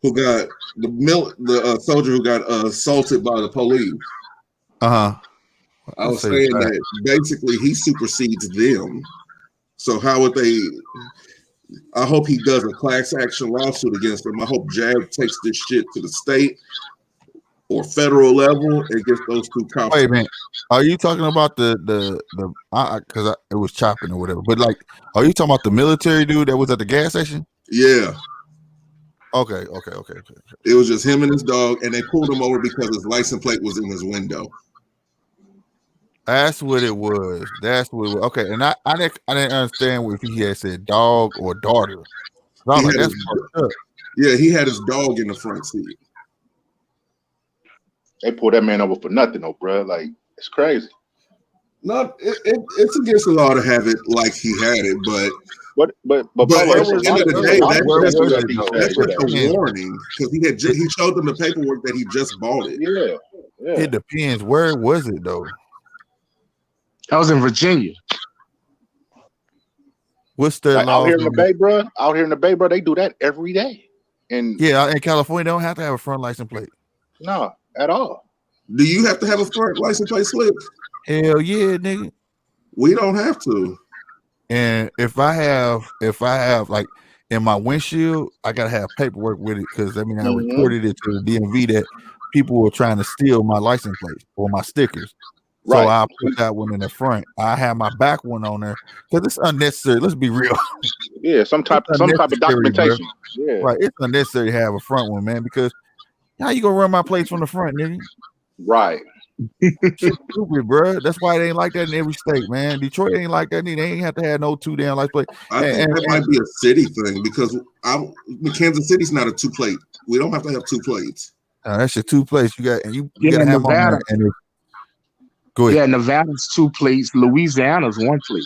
who got the soldier who got assaulted by the police. I was saying that basically he supersedes them. So how would they? I hope he does a class action lawsuit against them. I hope JAG takes this shit to the state or federal level and gets those two cops. Wait a minute. Are you talking about the because it was chopping or whatever? But like, are you talking about the military dude that was at the gas station? Yeah. Okay. It was just him and his dog, and they pulled him over because his license plate was in his window. That's what it was. Okay, and I didn't understand if he had said dog or daughter. So I was like, that's fucked up. Yeah, he had his dog in the front seat. They pulled that man over for nothing, though, bro. Like, it's crazy. No, it's against the law to have it like he had it, but at the end of the day, that's just a warning because he showed them the paperwork that he just bought it. Yeah. It depends. Where was it though? I was in Virginia. What's the like out here in the Bay, bro? Out here in the Bay, bro, they do that every day. And yeah, in California, they don't have to have a front license plate. No, at all. Do you have to have a front license plate slip? Hell yeah, nigga. We don't have to. And if I have like in my windshield, I gotta have paperwork with it because I reported it to the DMV that people were trying to steal my license plate or my stickers. So I put that one in the front. I have my back one on there because it's unnecessary. Let's be real. Yeah, some type of documentation. Bro. Yeah, right. It's unnecessary to have a front one, man. Because how you gonna run my plates from the front, nigga? Right. Stupid, bro. That's why they ain't like that in every state, man. Detroit ain't like that. They ain't have to have no two damn license plate. I think that might be a city thing because Kansas City's not a 2 plate. We don't have to have 2 plates. That's your 2 plates. You got and you gotta have Nevada. Go ahead. Yeah, Nevada's 2 plates. Louisiana's 1 plate.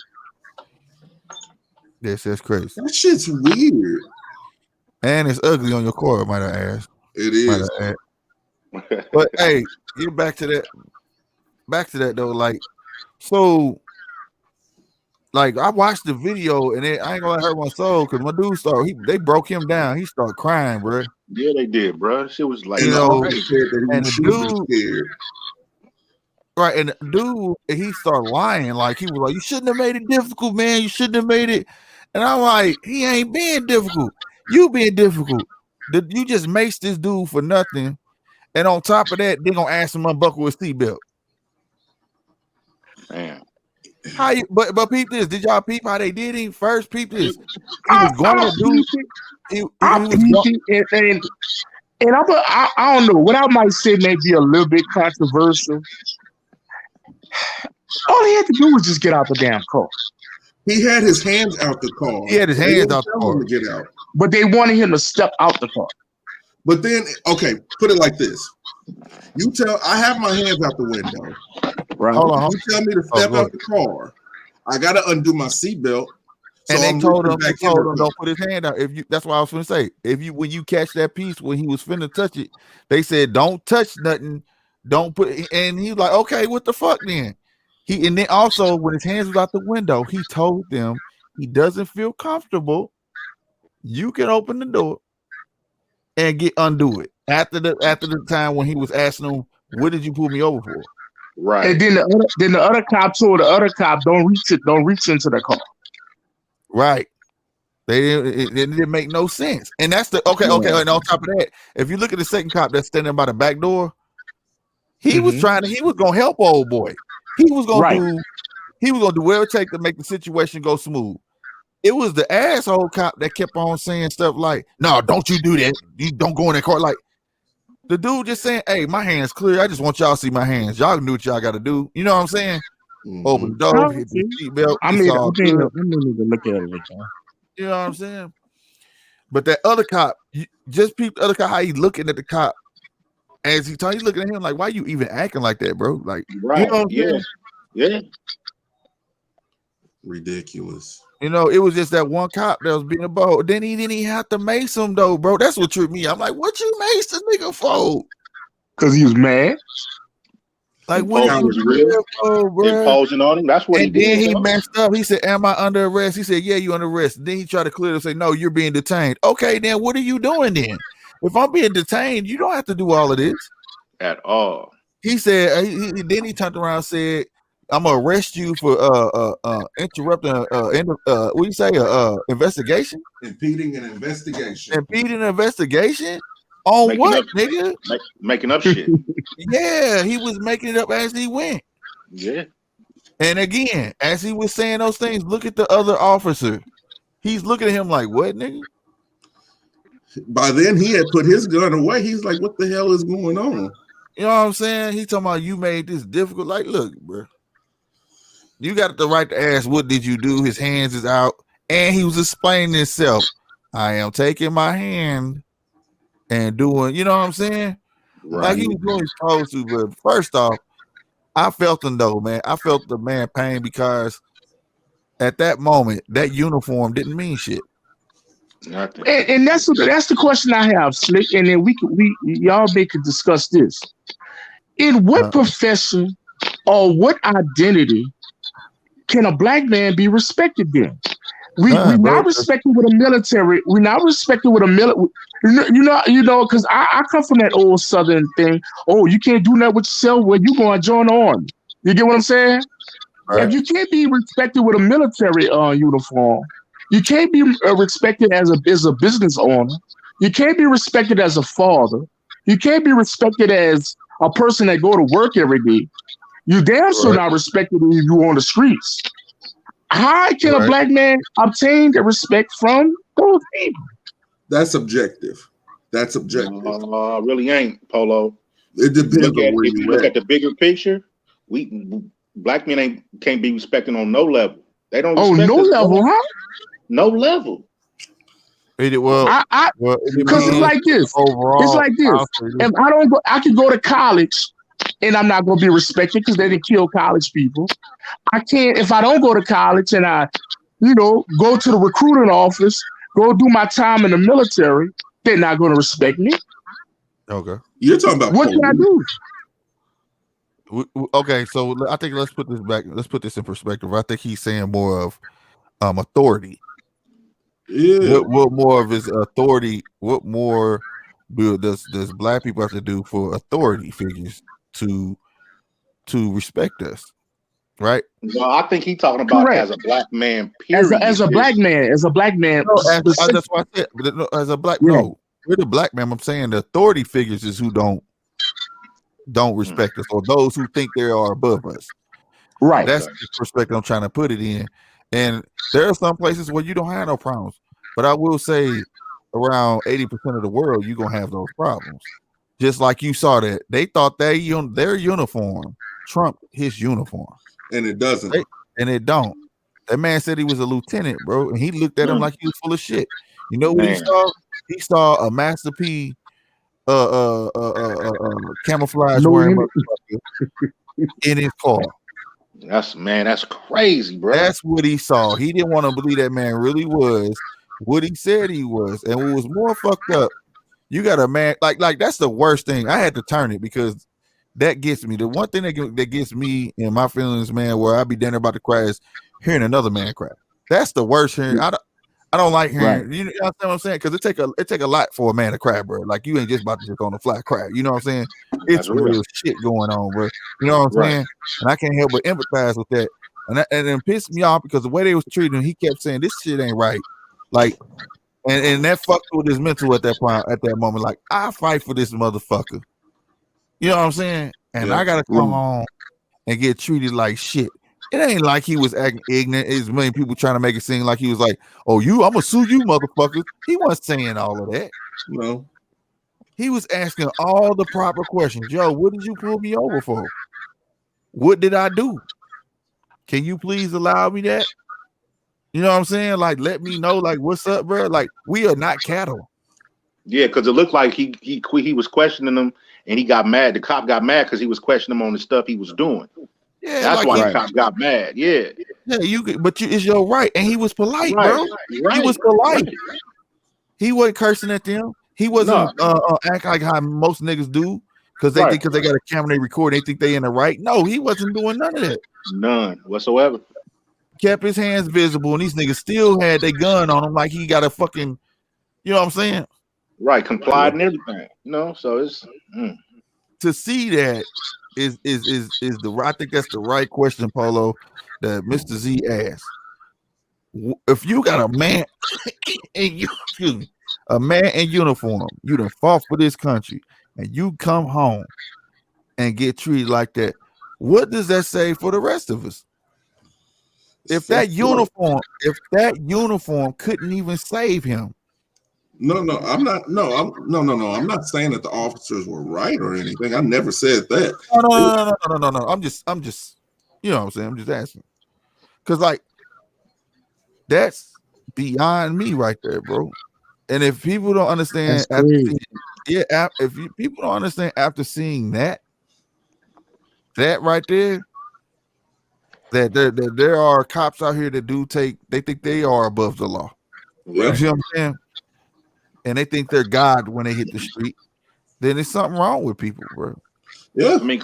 Yes, that's crazy. That shit's weird. And it's ugly on your car, might I ask. It is. But hey, get back to that. Back to that though, like, so, like, I watched the video and I ain't gonna hurt my soul because my dude they broke him down. He started crying, bro. Yeah, they did, bro. Shit was like, and the dude. Right, and the dude, he started lying. Like, he was like, you shouldn't have made it difficult, man. You shouldn't have made it. And I'm like, he ain't being difficult. You being difficult. You just maced this dude for nothing. And on top of that, they're going to ask him to unbuckle his seatbelt. Man. How you, but peep this. Did y'all peep how they did him first? Peep this. He was going to do. And I don't know. What I might say may be a little bit controversial. All he had to do was just get out the damn car. He had his hands out the car. He had his hands out the car to get out. But they wanted him to step out the car. But then, okay, put it like this. I have my hands out the window. Right. Hold on. You tell me to step out the car. I got to undo my seatbelt. And they told him don't put his hand out. That's what I was going to say. When you catch that piece when he was finna touch it, they said don't touch nothing. Don't put. And he was like, okay, what the fuck then? And then also when his hands was out the window, he told them he doesn't feel comfortable. You can open the door and undo it after the time when he was asking him, what did you pull me over for? Right. And then the other cop told the other cop, don't reach into the car. Right. It didn't make no sense. And that's okay. And on top of that, if you look at the second cop that's standing by the back door, he was gonna help old boy. He was gonna do whatever it takes to make the situation go smooth. It was the asshole cop that kept on saying stuff like, no, don't you do that. You don't go in that car. Like the dude just saying, hey, my hand's clear. I just want y'all to see my hands. Y'all do what y'all gotta do. You know what I'm saying? Mm-hmm. Open the door, hit the seatbelt. I need to look at it again. You know what I'm saying? But that other cop, just peep the other cop, how he looking at the cop as he's looking at him like, why you even acting like that, bro? Like, right? You know what I'm saying? Yeah. Ridiculous. You know, it was just that one cop that was being a bold. Then he didn't even have to mace him though, bro. That's what tripped me. I'm like, what you mace the nigga for? Because he was mad. Like what was real, imposing on him. That's what he did. And then he messed up. He said, am I under arrest? He said, yeah, you under arrest. Then he tried to clear to say, no, you're being detained. Okay, then what are you doing then? if I'm being detained, you don't have to do all of this at all. He said. Then he turned around and said, "I'm gonna arrest you for interrupting what do you say? Investigation? Impeding an investigation. Impeding an investigation on Making what, up, nigga? Making up shit. Yeah, he was making it up as he went. Yeah. And again, as he was saying those things, look at the other officer. He's looking at him like, what, nigga? By then, he had put his gun away. He's like, what the hell is going on? You know what I'm saying? He talking about you made this difficult. Like, look, bro. You got the right to ask, what did you do? His hands is out. And he was explaining himself. I am taking my hand and doing, you know what I'm saying? Right. Like he was doing his supposed to. But first off, I felt him though, man. I felt the man pain because at that moment, that uniform didn't mean shit. And that's the question I have, Slick. And then we y'all could discuss this. In what profession or what identity can a black man be respected then? We're not respected with a military. We're not respected with a military. You know, because I come from that old Southern thing. Oh, you can't do that with yourself. Well, you going to join the army. You get what I'm saying? Right. If you can't be respected with a military uniform, you can't be respected as a business owner. You can't be respected as a father. You can't be respected as a person that go to work every day. You damn sure not respected if you on the streets. How can a black man obtain the respect from those people? That's objective. That's objective. Really ain't, Polo. It depends on where if you look at the bigger picture, black men can't be respected on no level. They don't. Oh, no level, huh? No level. Well, because it's like this. Overall, it's like this. If I don't go, I can go to college, and I'm not going to be respected because they didn't kill college people. I can't if I don't go to college and I, go to the recruiting office, go do my time in the military. They're not going to respect me. Okay, you're talking about what can I do? Okay, so I think let's put this back. Let's put this in perspective. I think he's saying more of authority. Yeah. What more of his authority? What more does black people have to do for authority figures to respect us? Right. Well, I think he's talking about as a black man. Period. As a black man. No, that's why I said. As a black, no, we're the black man. I'm saying the authority figures is who don't respect us, or those who think they are above us. Right. That's the perspective I'm trying to put it in. And there are some places where you don't have no problems, but I will say around 80% of the world you're gonna have those problems. Just like you saw that they thought their uniform trumped his uniform, and it doesn't. And it don't. That man said he was a lieutenant, bro, and he looked at him like he was full of shit. You know what he saw? He saw a Master P camouflage wearing in his car. That's crazy, bro. That's what he saw. He didn't want to believe that man really was what he said he was. And what was more fucked up, you got a man like that's the worst thing. I had to turn it because that gets me. The one thing that gets me in my feelings, man, where I be down about to cry is hearing another man cry. That's the worst hearing. I don't like hearing. Right. You know what I'm saying? Because it take a lot for a man to cry, bro. Like you ain't just about to just on the fly cry. You know what I'm saying? It's real shit going on, bro. You know what I'm saying? And I can't help but empathize with that. And it pissed me off because the way they was treating him, he kept saying this shit ain't right. Like, and that fucked with his mental at that point, at that moment. Like, I fight for this motherfucker. You know what I'm saying? And I gotta come on and get treated like shit. It ain't like he was acting ignorant. It's many people trying to make it seem like he was like, "Oh, I'm gonna sue you, motherfuckers." He wasn't saying all of that. No, he was asking all the proper questions. Yo, what did you pull me over for? What did I do? Can you please allow me that? You know what I'm saying? Like, let me know. Like, what's up, bro? Like, we are not cattle. Yeah, because it looked like he was questioning him, and he got mad. The cop got mad because he was questioning him on the stuff he was doing. Yeah, that's like why the cop got mad. Yeah, it's your right, and he was polite, bro. He was polite. He wasn't cursing at them. He wasn't act like how most niggas do because they think because they got a camera they record, they think they in the right. No, he wasn't doing none of that. None whatsoever. Kept his hands visible, and these niggas still had their gun on him like he got a fucking, you know what I'm saying? Right, complied and everything. You know, so it's to see that is the I think that's the right question, Polo, that Mr. Z asked. If you got a man a man in uniform, you done fought for this country, and you come home and get treated like that, what does that say for the rest of us? If that uniform couldn't even save him. I'm not saying that the officers were right or anything. I never said that. No. I'm just, you know what I'm saying? I'm just asking. Because like that's beyond me right there, bro. And if people don't understand people don't understand after seeing that right there, that there are cops out here that they think they are above the law. Yeah. You see what I'm saying? And they think they're God when they hit the street, then there's something wrong with people, bro. Yeah. I mean,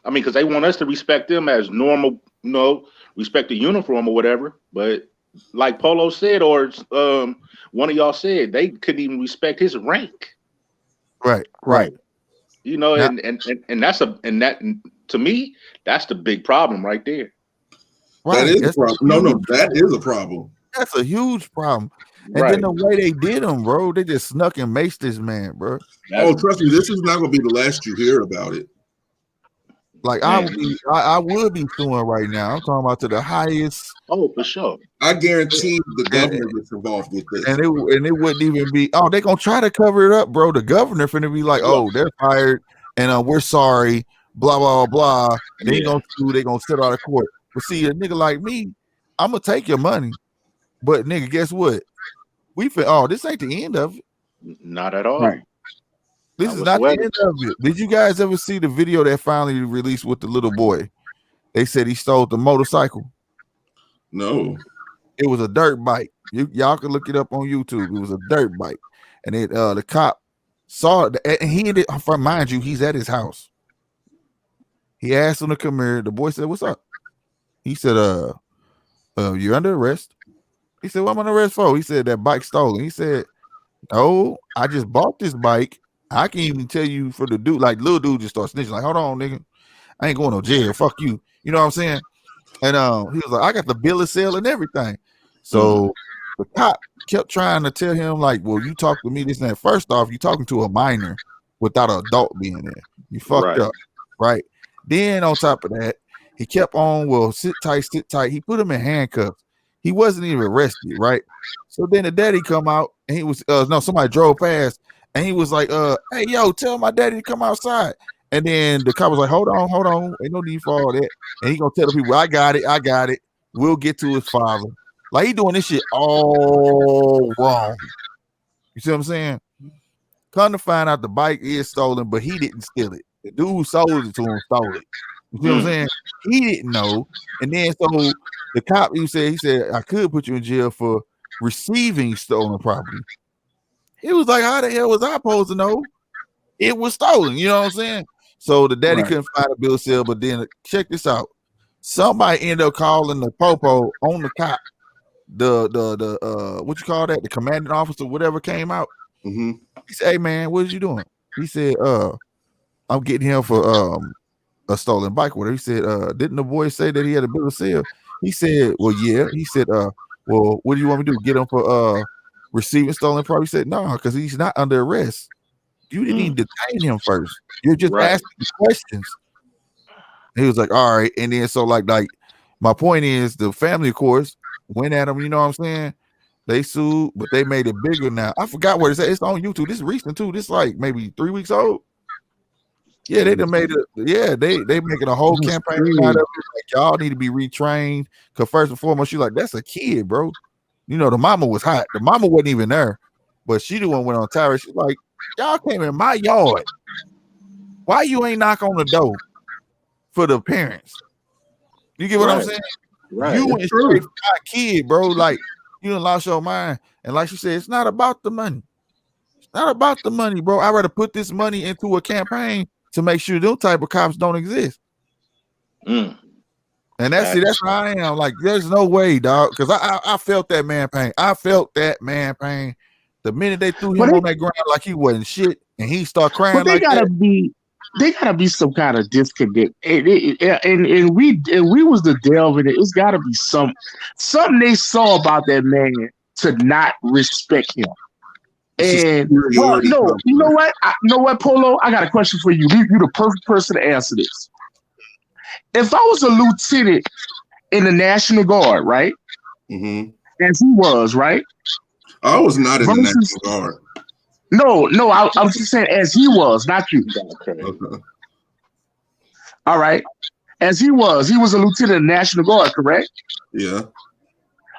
because they want us to respect them as normal, you know, respect the uniform or whatever. But like Polo said, or one of y'all said, they couldn't even respect his rank. Right. You know, and that's that to me, that's the big problem right there. Right. That is a problem. That is a problem. That's a huge problem. And then the way they did him, bro, they just snuck and maced this man, bro. Trust me, this is not going to be the last you hear about it. Like I would be suing right now. I'm talking about to the highest. Oh, for sure. I guarantee the governor gets involved with this. And it wouldn't even be. Oh, they're gonna try to cover it up, bro. The governor finna be like, oh, they're fired, and we're sorry. Blah blah blah. They ain't gonna sue. They gonna sit out of court. But see, a nigga like me, I'm gonna take your money. But nigga, guess what? This ain't the end of it. Not at all. Right. This is not the end of it. Did you guys ever see the video that finally released with the little boy? They said he stole the motorcycle. No. It was a dirt bike. Y'all can look it up on YouTube. It was a dirt bike. And the cop saw it. And he ended, mind you, he's at his house. He asked him to come here. The boy said, "What's up?" He said, you're under arrest. He said, "What am I under arrest for?" He said, "That bike stolen." He said, "No, I just bought this bike. I can't even tell you for the dude." Like, little dude just starts snitching. Like, "Hold on, nigga. I ain't going to jail. Fuck you." You know what I'm saying? And he was like, "I got the bill of sale and everything." So the cop kept trying to tell him, like, "Well, you talk to me this and that. First off, you talking to a minor without an adult being there. You fucked up, right?" Then on top of that, he kept on, "Well, sit tight, sit tight." He put him in handcuffs. He wasn't even arrested, right? So then the daddy come out, and he was somebody drove past, and he was like, "Hey, yo, tell my daddy to come outside." And then the cop was like, hold on, ain't no need for all that. And he gonna tell the people, I got it. We'll get to his father. Like, he doing this shit all wrong. You see what I'm saying? Come to find out, the bike is stolen, but he didn't steal it. The dude who sold it to him stole it. You see what I'm saying? He didn't know. And then so the cop, he said, "I could put you in jail for receiving stolen property." He was like, "How the hell was I supposed to know it was stolen?" You know what I'm saying? So the daddy couldn't find a bill of sale, but then check this out. Somebody ended up calling the popo on the cop. The what you call that? The commanding officer, whatever, came out. Mm-hmm. He said, "Hey man, what is you doing?" He said, "I'm getting him for a stolen bike." Whatever. He said, "Didn't the boy say that he had a bill of sale?" He said, "Well, yeah." He said, "Well, what do you want me to do? Get him for receiving stolen property?" He said, "No, because he's not under arrest. You didn't even detain him first. You're just asking questions." He was like, "All right." And then so like my point is, the family, of course, went at him. You know what I'm saying? They sued, but they made it bigger now. I forgot what it said. It's on YouTube. This is recent too. This like maybe 3 weeks old. Yeah, they done made it. Yeah, they making a whole campaign out of it. Like, y'all need to be retrained. Because first and foremost, she's like, that's a kid, bro. You know, the mama was hot. The mama wasn't even there, but she the one went on Tyra. She's like, y'all came in my yard. Why you ain't knock on the door for the parents? You get what I'm saying? Right. You went straight for my kid, bro. Like, you done lost your mind. And like she said, it's not about the money. It's not about the money, bro. I'd rather put this money into a campaign to make sure those type of cops don't exist. And that's how I am. Like, there's no way, dog. Because I felt that man pain. I felt that man pain The minute they threw him on that ground like he wasn't shit, and he start crying but they like gotta that. they gotta be some kind of disconnect. And we was the delve in it. It's gotta be something they saw about that man to not respect him. And well, no, you know what, Polo? I got a question for you. You're the perfect person to answer this. If I was a lieutenant in the National Guard, right? Mm-hmm. As he was, right? I was not in the National Guard. No, I'm just saying as he was, not you. Okay. All right. As he was a lieutenant in the National Guard, correct? Yeah.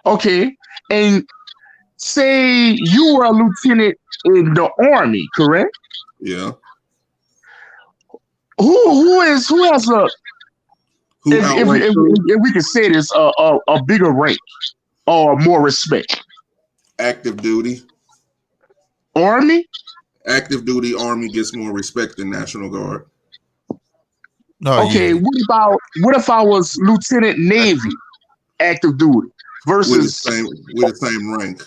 Okay. And say you were a lieutenant in the Army, correct? Yeah. Who has a if we can say this a bigger rank or more respect? Active duty. Army? Active duty Army gets more respect than National Guard. No, okay, what if I was Lieutenant Navy active duty versus with the same rank?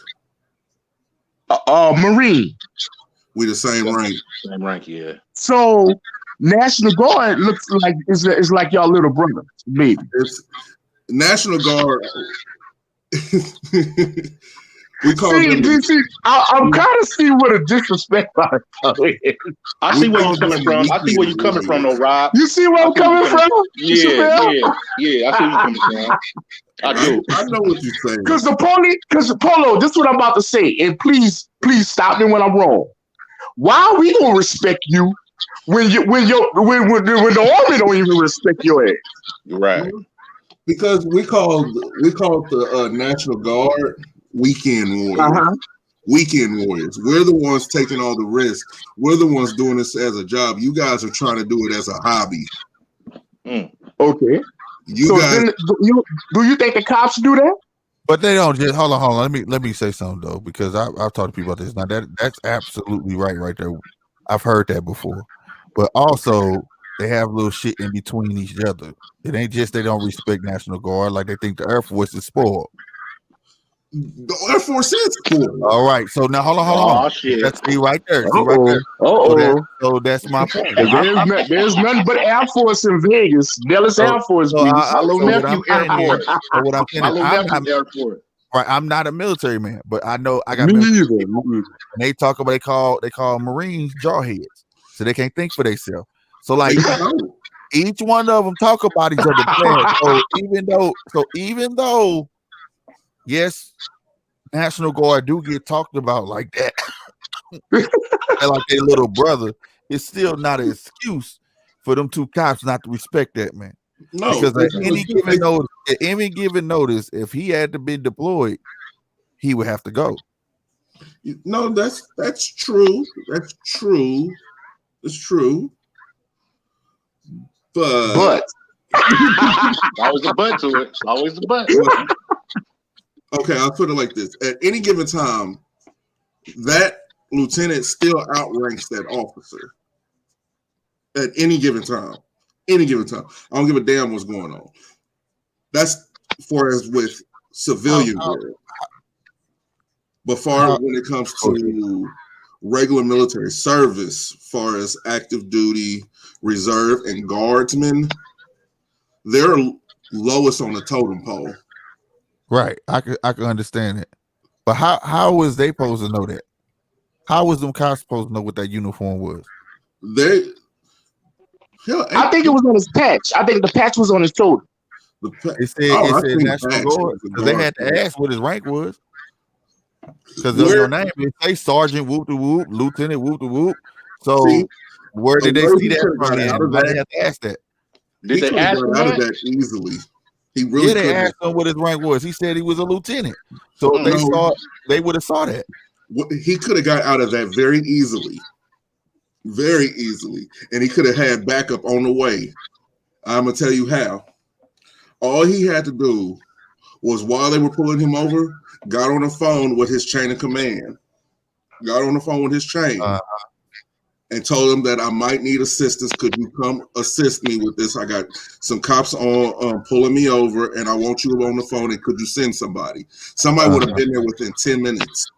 Marine. We the same rank. Same rank, yeah. So National Guard looks like is like y'all little brother, maybe. It's National Guard. We call them. I'm kind of seeing what a disrespect is. I see where you're coming from. I see where you're coming from, though, Rob. You see where I'm coming from? Yeah. I see where you're coming from. I do. I know what you're saying. Because Polo, this is what I'm about to say, and please stop me when I'm wrong. Why are we gonna respect you when the Army don't even respect your ass? Right. Because we call the National Guard weekend warriors. Uh-huh. Weekend warriors. We're the ones taking all the risk. We're the ones doing this as a job. You guys are trying to do it as a hobby. Okay. Do you think the cops do that? But they don't just hold on. Let me say something though, because I've talked to people about this. Now that's absolutely right there. I've heard that before. But also they have little shit in between each other. It ain't just they don't respect National Guard, like they think the Air Force is spoiled. The Air Force is spoiled. All right, so now hold on. Oh, shit. Let's see right there. So that's my point. There's nothing but Air Force in Vegas. Dallas Air Force. My little nephew Air Force. Air Force. Right, I'm not a military man, but I know I got. Me either. And they talk about they call Marines jawheads, so they can't think for themselves. So like each one of them talk about each other bad. So even though, yes, National Guard do get talked about like that, like their little brother, it's still not an excuse for them two cops not to respect that man. No, because at any given notice, if he had to be deployed, he would have to go. No, that's true. That's true. It's true. But always a but to it. Always a but. Okay, I'll put it like this: at any given time, that lieutenant still outranks that officer. At any given time. I don't give a damn what's going on. That's far as with civilian world. But when it comes to regular military service, far as active duty, reserve, and guardsmen, they're lowest on the totem pole. Right. I can understand it. But how was they supposed to know that? How was them cops supposed to know what that uniform was? I think it was on his patch. I think the patch was on his shoulder. It said National Guard, because they had to ask what his rank was. Because of your name, it say Sergeant Whoop de Whoop, Lieutenant Whoop de Whoop. So where did they see that from? They have to ask that. Did they ask him that easily? He really they asked him what his rank was. He said he was a lieutenant. So they would have saw that. He could have got out of that very easily. Very easily. And he could have had backup on the way. I'm going to tell you how. All he had to do was, while they were pulling him over, got on the phone with his chain of command. And told him that I might need assistance. Could you come assist me with this? I got some cops on pulling me over, and I want you on the phone, and could you send somebody? Somebody would have been there within 10 minutes.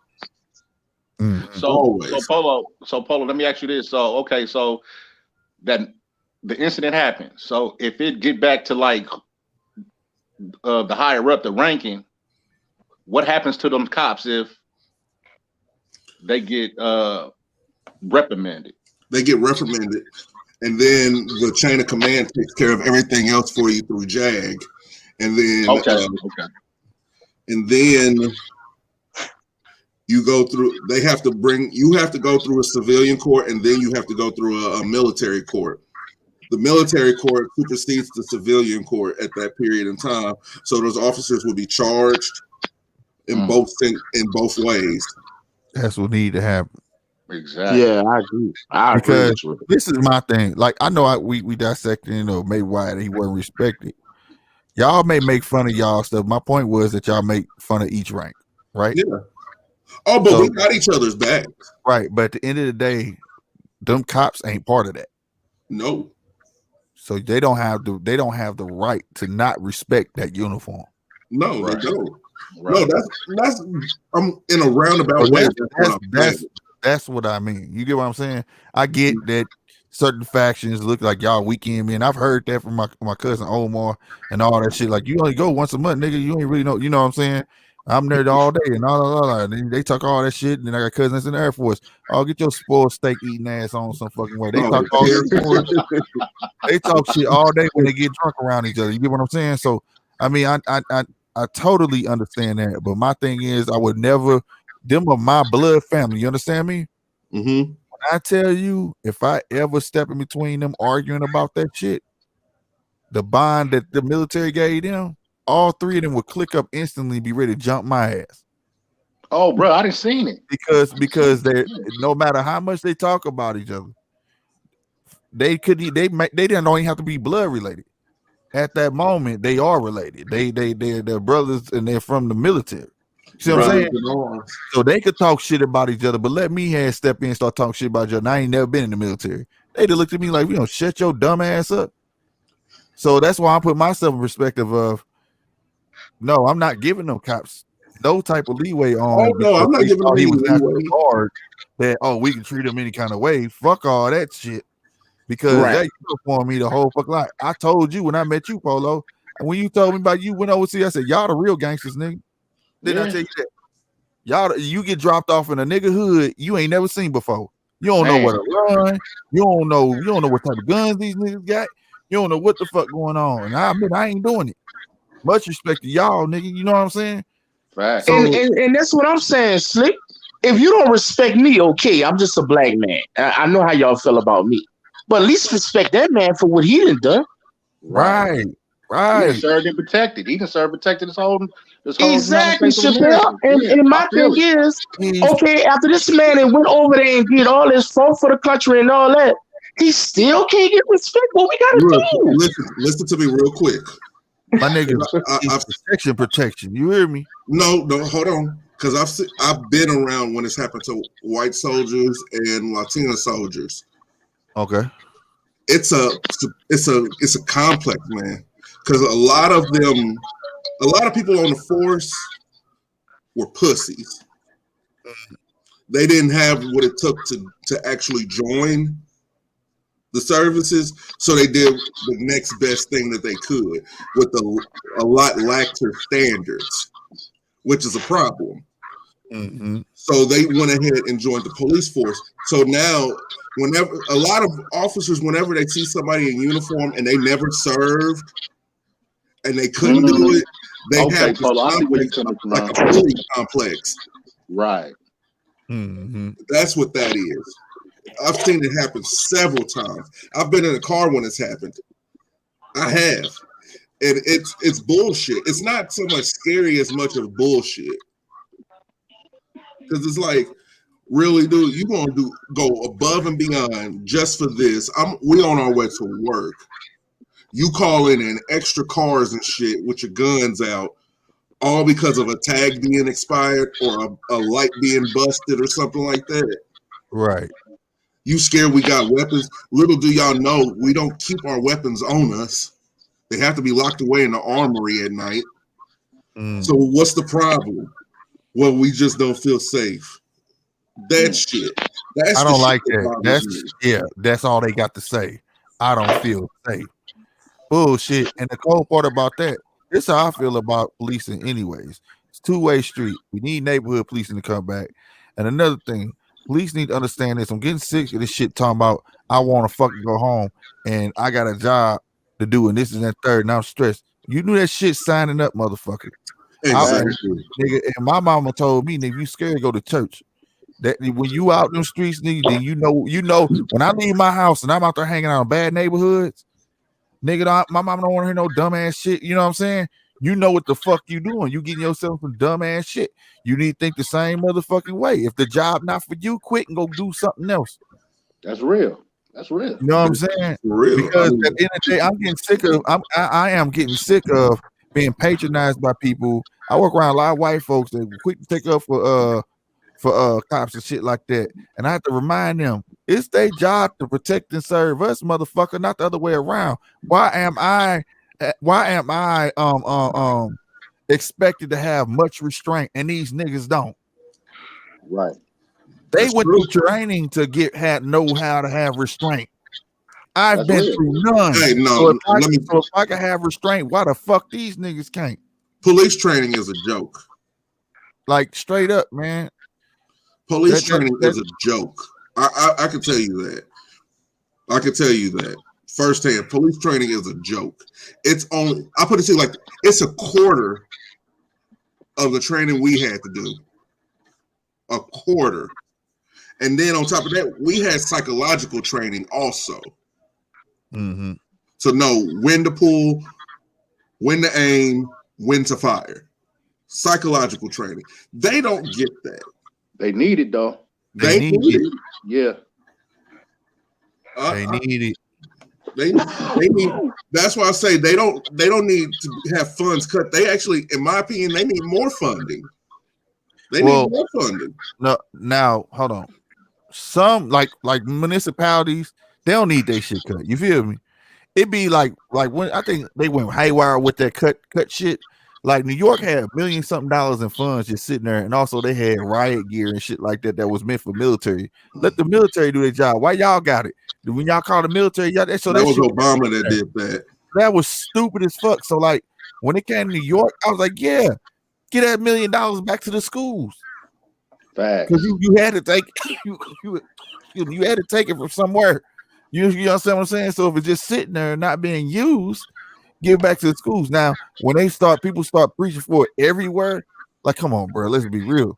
So Polo, let me ask you this. So okay, so that the incident happened. So if it get back to like the higher up the ranking, what happens to them cops if they get reprimanded? They get reprimanded, and then the chain of command takes care of everything else for you through JAG, and then and then you go through. You have to go through a civilian court, and then you have to go through a military court. The military court supersedes the civilian court at that period in time, so those officers will be charged in both ways. That's what need to happen. Exactly. Yeah, I agree. Because this is my thing. Like I know we dissected, May White, he wasn't respected. Y'all may make fun of y'all stuff. My point was that y'all make fun of each rank, right? Yeah. Oh, but we got each other's back. Right. But at the end of the day, them cops ain't part of that. No. So they don't have the right to not respect that uniform. No, they don't. Right. No, that's I'm in a roundabout way. That's what I mean. You get what I'm saying? I get that certain factions look like y'all weekend men. I've heard that from my cousin Omar and all that shit. Like, you only go once a month, nigga. You ain't really know. You know what I'm saying? I'm there all day and all. And they talk all that shit. And then I got cousins in the Air Force. Oh, get your spoiled steak eating ass on some fucking way. They talk all they talk shit all day when they get drunk around each other. You get what I'm saying? So, I mean, I totally understand that. But my thing is, I would never. Them are my blood family. You understand me? Mm-hmm. When I tell you, if I ever step in between them arguing about that shit, the bond that the military gave them, all three of them would click up instantly and be ready to jump my ass. Oh, bro, I didn't seen it. Because they, no matter how much they talk about each other, they don't even have to be blood related. At that moment, they are related. They're brothers and they're from the military. See what I'm saying? So they could talk shit about each other, but let me step in and start talking shit about each other. And I ain't never been in the military. They'd have looked at me like, shut your dumb ass up. So that's why I put myself in perspective of, no, I'm not giving them cops no type of leeway on. Oh no, I'm not giving them leeway. Hard that we can treat them any kind of way. Fuck all that shit. Because that uniform me the whole fuck life. I told you when I met you, Polo, and when you told me about you went overseas, I said, y'all the real gangsters, nigga. Didn't I tell you that? Y'all, you get dropped off in a nigga hood you ain't never seen before. You don't know where to run. You don't know what type of guns these niggas got. You don't know what the fuck going on. And I admit I ain't doing it. Much respect to y'all, nigga. You know what I'm saying? Right. So, and that's what I'm saying, Slick. If you don't respect me, okay, I'm just a black man. I know how y'all feel about me. But at least respect that man for what he done. Right. He done served and protected. He done served and protected this whole exactly, Chappelle. And my thing is, okay, after this man and went over there and did all this fought for the country and all that, he still can't get respect. What we gotta do? Listen to me real quick. My nigga, protection. You hear me? No, hold on. Because I've been around when it's happened to white soldiers and Latino soldiers. Okay. It's a complex, man. Because a lot of people on the force were pussies. They didn't have what it took to actually join the services, so they did the next best thing that they could with a lot laxer standards, which is a problem. Mm-hmm. So they went ahead and joined the police force. So now, whenever a lot of officers, whenever they see somebody in uniform and they never served and they couldn't do it, they have like a bully complex. Right. Mm-hmm. That's what that is. I've seen it happen several times. I've been in a car when it's happened. I have. And it's bullshit. It's not so much scary as much of bullshit. Because it's like, really, dude, you gonna go above and beyond just for this. We on our way to work. You calling in extra cars and shit with your guns out, all because of a tag being expired or a light being busted or something like that. Right. You scared we got weapons? Little do y'all know, we don't keep our weapons on us. They have to be locked away in the armory at night. So what's the problem? Well, we just don't feel safe. That shit. That's I don't the like shit that. That's all they got to say. I don't feel safe. Bullshit. And the cold part about that, this is how I feel about policing anyways. It's two-way street. We need neighborhood policing to come back. And another thing, police need to understand this. I'm getting sick of this shit talking about I want to fucking go home and I got a job to do and this and that third and I'm stressed. You knew that shit signing up, motherfucker. Exactly. Nigga, and my mama told me, nigga, you scared to go to church. That when you out in the streets, nigga, then you know when I leave my house and I'm out there hanging out in bad neighborhoods, nigga, my mama don't want to hear no dumbass shit. You know what I'm saying? You know what the fuck you doing. You getting yourself some dumbass shit. You need to think the same motherfucking way. If the job not for you, quit and go do something else. That's real. That's real. You know what I'm saying? Real. Because at the end of the day, I'm getting sick of I am getting sick of being patronized by people. I work around a lot of white folks that quick to take up for cops and shit like that. And I have to remind them it's their job to protect and serve us, motherfucker, not the other way around. Why am I expected to have much restraint and these niggas don't? Right. They went through training to know how to have restraint. I've been through none. Hey, no, so if I can have restraint, why the fuck these niggas can't? Police training is a joke. Like straight up, man. Police training is a joke. I can tell you that. I can tell you that firsthand. Police training is a joke. It's only, I put it to you like, it's a quarter of the training we had to do. A quarter. And then on top of that, we had psychological training also. Mm-hmm. To know when to pull, when to aim, when to fire. Psychological training. They don't get that. They need it though. They need it. Yeah. They need it. They need. That's why I say they don't need to have funds cut. They actually, in my opinion, they need more funding. They need more funding. No, now hold on. Some like municipalities, they don't need their shit cut. You feel me? It be like when I think they went haywire with that cut shit. Like New York had $1 million something in funds just sitting there, and also they had riot gear and shit like that was meant for military. Let the military do their job. Why y'all got it? When y'all call the military, y'all, so that was Obama that did that. That was stupid as fuck. So like when it came to New York, I was like, yeah, get that $1 million back to the schools. Because you had to take you had to take it from somewhere. You understand what I'm saying? So if it's just sitting there and not being used, give it back to the schools. Now, when people start preaching for it everywhere, like, come on, bro, let's be real.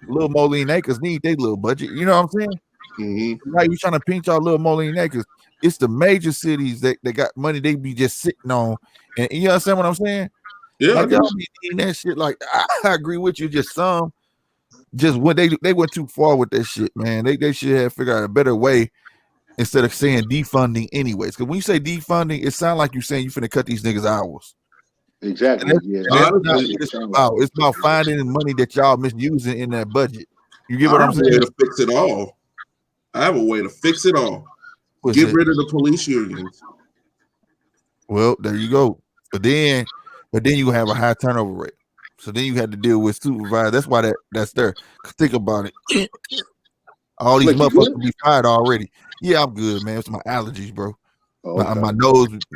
Little Moline Acres need their little budget. You know what I'm saying? Mm-hmm. Like you trying to pinch out little Moline Acres. It's the major cities that got money they be just sitting on. And you understand what I'm saying? Yeah. Like y'all be eating that shit. Like I agree with you. Just when they went too far with that shit, man. They should have figured out a better way instead of saying defunding anyways. Because when you say defunding, it sounds like you're saying you're finna cut these niggas hours. Exactly. It's about finding the money that y'all misusing in that budget. You get what I'm saying? I have a way to fix it all. I have a way to fix it all. Get rid of the police unions. Well, there you go. But then you have a high turnover rate. So then you had to deal with supervisors. That's why that's there. Think about it. All these motherfuckers be fired already. Yeah, I'm good, man. It's my allergies, bro. Oh, okay. My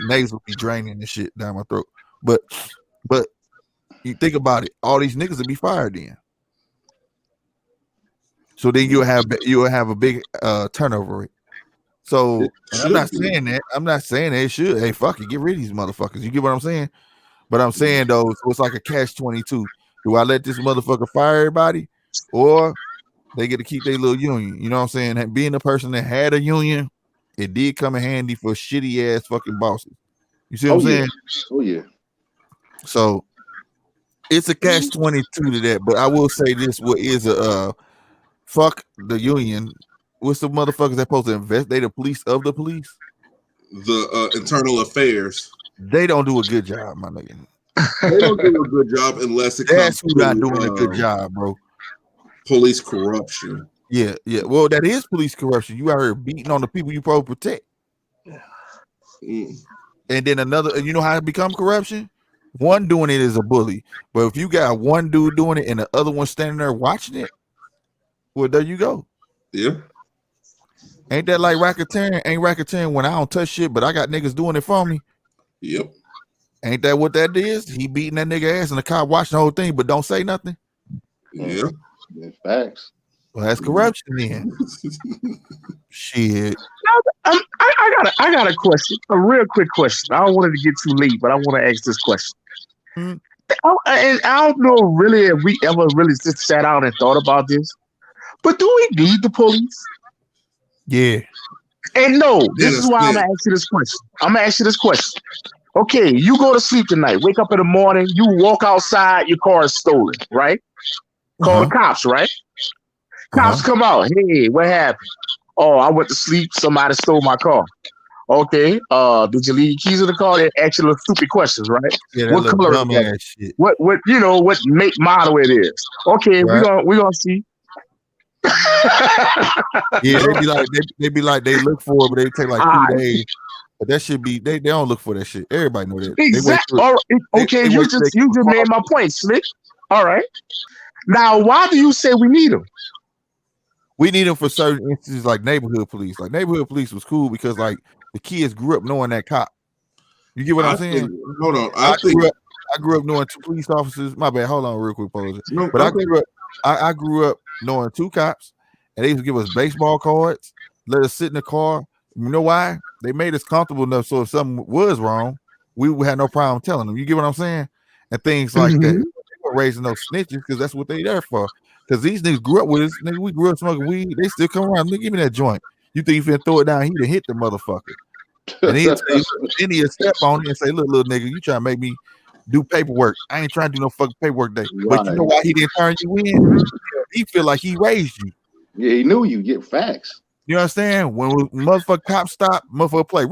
nasal be draining and shit down my throat. But you think about it, all these niggas will be fired then. So then you'll have a big turnover rate. So I'm not saying that. I'm not saying that it should. Hey, fuck it, get rid of these motherfuckers. You get what I'm saying? But I'm saying though, so it's like a catch-22. Do I let this motherfucker fire everybody, or they get to keep their little union? You know what I'm saying? And being a person that had a union, it did come in handy for shitty ass fucking bosses. You see what I'm saying? Oh yeah. So it's a catch-22 to that. But I will say this: what is a fuck the union? What's the motherfuckers that supposed to invest? They the police of the police. The internal affairs. They don't do a good job, my nigga. They don't do a good job unless it That's comes who not doing a good job, bro. Police corruption. Yeah. Well, that is police corruption. You out here beating on the people you supposed to protect. And then another, you know how it become corruption? One doing it is a bully. But if you got one dude doing it and the other one standing there watching it, Well, there you go. Yeah. Ain't that like racketeering? Ain't racketeering when I don't touch shit, but I got niggas doing it for me. Yep. Ain't that what that is? He beating that nigga ass and the cop watching the whole thing, but don't say nothing. Yeah. Facts. Well, that's corruption then. Shit. I got a question, a real quick question. I don't want it to get too late, but I want to ask this question. And I don't know really if we ever really just sat out and thought about this, but do we need the police? Yeah. And no, this is why I'm gonna ask you this question. I'm gonna ask you this question. Okay, you go to sleep tonight, wake up in the morning, you walk outside, your car is stolen, right? Call the cops, right? Cops come out. Hey, what happened? Oh, I went to sleep. Somebody stole my car. Okay. Did you leave your keys in the car? They ask you little stupid questions, right? Yeah, what color is that? Shit. What what make model it is? Okay, right. we're gonna see. Yeah, they be like they look for it, but they take like 2 days. But that should be they don't look for that shit. Everybody know that. Exactly. Okay, you just made my point, Slick. All right. Now, why do you say we need them? We need them for certain instances, like neighborhood police. Like neighborhood police was cool because like the kids grew up knowing that cop. You get what I'm saying? Hold on. I grew up knowing 2 police officers. My bad. Hold on, real quick, pose. No, but I grew up knowing 2 cops, and they used to give us baseball cards, let us sit in the car. You know why? They made us comfortable enough so if something was wrong, we would have no problem telling them. You get what I'm saying? And things like that. They were raising those snitches because that's what they there for. Because these niggas grew up with us. Nigga, we grew up smoking weed. They still come around. Nigga, give me that joint. You think you finna throw it down? He done hit the motherfucker. And he'll step on it and say, look, little nigga, you trying to make me do paperwork. I ain't trying to do no fucking paperwork day. Right. But you know why he didn't turn you in? He feel like he raised you. Yeah, he knew you. Get facts. You understand? When motherfucker cop stop, motherfucker play.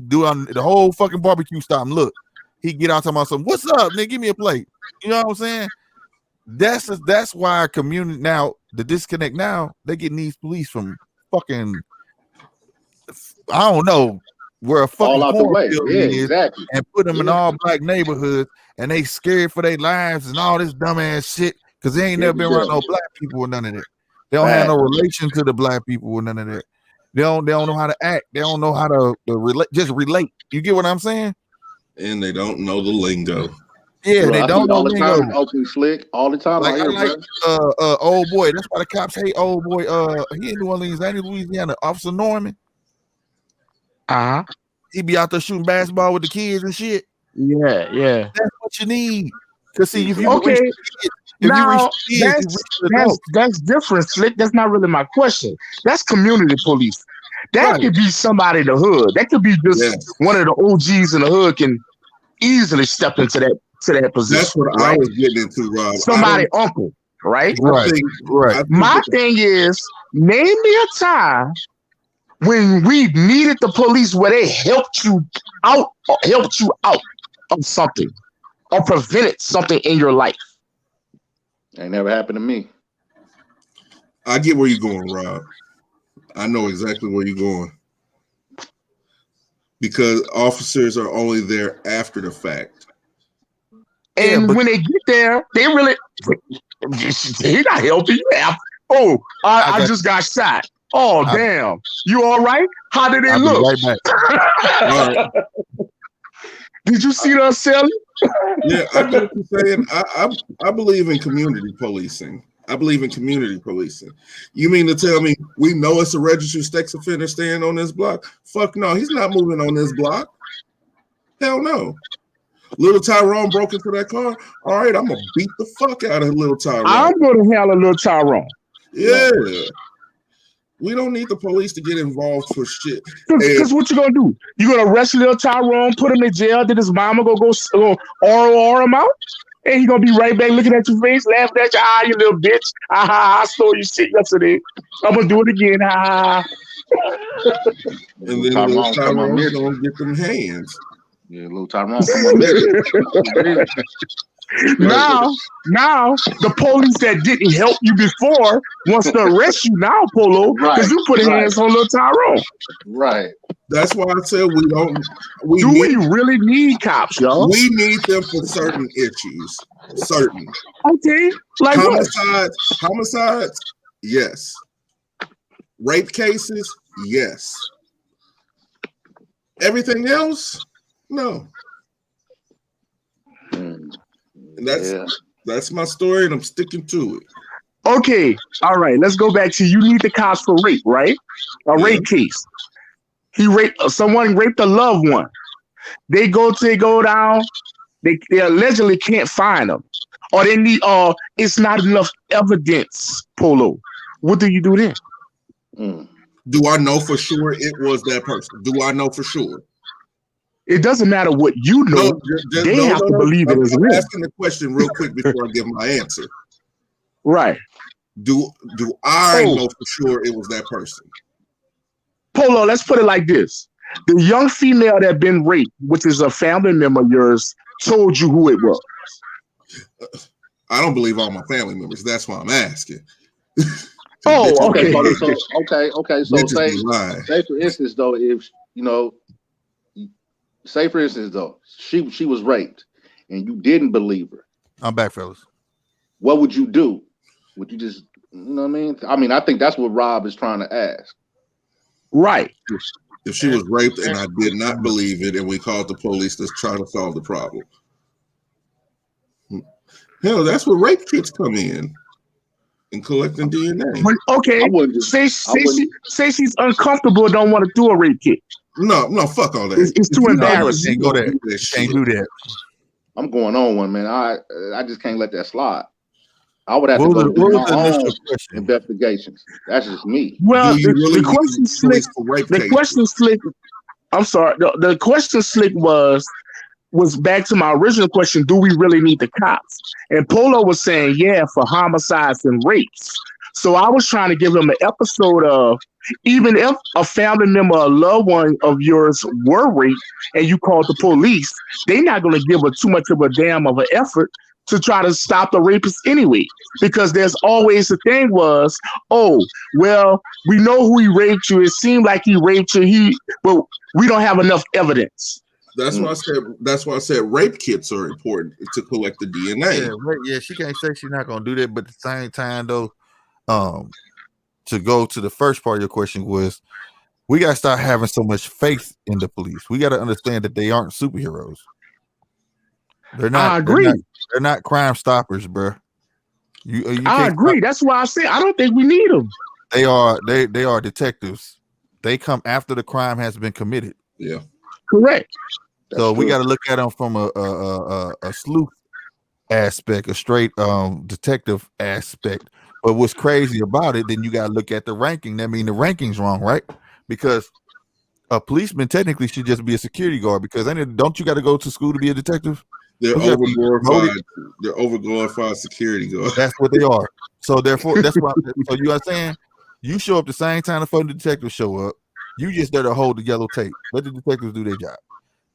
Do on the whole fucking barbecue stop and look. He get out talking about something. What's up, nigga? Give me a plate. You know what I'm saying? That's why our community now, the disconnect now, they getting these police from fucking, I don't know, where a fucking cornfield is, exactly. And put them in all black neighborhoods, and they scared for their lives and all this dumbass shit because they ain't never been around no black people or none of that. They don't have no relation to the black people or none of that. They don't know how to act. They don't know how to relate. Just relate. You get what I'm saying? And they don't know the lingo. Yeah, bro, they don't know all the time. Open Slick all the time. Like, old boy. That's why the cops hate old boy. He in New Orleans, ain't in Louisiana. Officer Norman. He be out there shooting basketball with the kids and shit. Yeah. That's what you need. Cause see, if you that's different, Slick. That's not really my question. That's community police. That could be somebody in the hood. That could be just one of the OGs in the hood can easily step into that position. That's what I was getting into, Rob. Somebody uncle, right? Right. My thing is, name me a time when we needed the police where they helped you out of something or prevented something in your life. Ain't never happened to me. I get where you're going, Rob. I know exactly where you're going. Because officers are only there after the fact. And when they get there, they really, he not helping you. I just got shot. Oh, damn. You all right? How did it look? Right back. Did you see that, Sally? Yeah, I get what you're saying. I believe in community policing. I believe in community policing. You mean to tell me we know it's a registered sex offender staying on this block? Fuck no, he's not moving on this block. Hell no. Little Tyrone broke into that car. All right, I'm gonna beat the fuck out of little Tyrone. I'm gonna handle little Tyrone. Yeah. We don't need the police to get involved for shit. Because what you gonna do? You gonna arrest little Tyrone, put him in jail, then his mama go ROR him out? And he gonna be right back looking at your face, laughing at you, you little bitch. I stole your shit yesterday. I'm gonna do it again. And then little Tyrone's gonna get them hands. Yeah, little Tyrone, come on. Now, the police that didn't help you before wants to arrest you now, Polo, because you put hands on little Tyrone. Right. That's why I said we don't. We really need cops, y'all? We need them for certain issues. Certain. Okay. Like homicides. Yes. Rape cases? Yes. Everything else? No. And that's my story, and I'm sticking to it. Okay, all right. Let's go back to you need the cops for rape, right? A rape case. Someone raped a loved one. They go down. They allegedly can't find them, or they need. It's not enough evidence. Polo. What do you do then? Do I know for sure it was that person? Do I know for sure? It doesn't matter what you know. They have to believe it as real. I'm asking the question real quick before I give my answer. Right. Do I know for sure it was that person? Polo, let's put it like this. The young female that been raped, which is a family member of yours, told you who it was. I don't believe all my family members. That's why I'm asking. Okay. So say for instance, though, if say for instance, though, she was raped and you didn't believe her. I'm back, fellas. What would you do? Would you just, you know what I mean? I mean, I think that's what Rob is trying to ask. Right. If she was raped and I did not believe it and we called the police to try to solve the problem. Hell, that's where rape kits come in and collecting DNA. Okay. Say she's uncomfortable, don't want to do a rape kit. No, fuck all that. It's too embarrassing. Can't go there. Can't do that. I'm going on one, man. I just can't let that slide. I would have to go do my own investigations. That's just me. Well, the question slick. The question slick. I'm sorry. The question slick was back to my original question. Do we really need the cops? And Polo was saying, yeah, for homicides and rapes. So I was trying to give him an episode of, even if a family member, a loved one of yours were raped and you called the police, they're not going to give too much of a damn of an effort to try to stop the rapist anyway. Because there's always the thing was, oh, well, we know who he raped you. It seemed like he raped you. But we don't have enough evidence. That's why I said rape kits are important to collect the DNA. Yeah, she can't say she's not gonna do that, but at the same time though, to go to the first part of your question was, we gotta start having so much faith in the police. We gotta understand that they aren't superheroes. They're not. I agree. They're not crime stoppers, bro. I agree. That's why I say I don't think we need them. They are detectives. They come after the crime has been committed. Yeah. Correct. So we got to look at them from a sleuth aspect, a straight detective aspect. But what's crazy about it, then you got to look at the ranking. That means the ranking's wrong, right? Because a policeman technically should just be a security guard. Because don't you got to go to school to be a detective? They're overglorified. They're overglorified security guards. That's what they are. So therefore, that's why. So you understand? You show up the same time the fucking detectives show up. You just there to hold the yellow tape. Let the detectives do their job.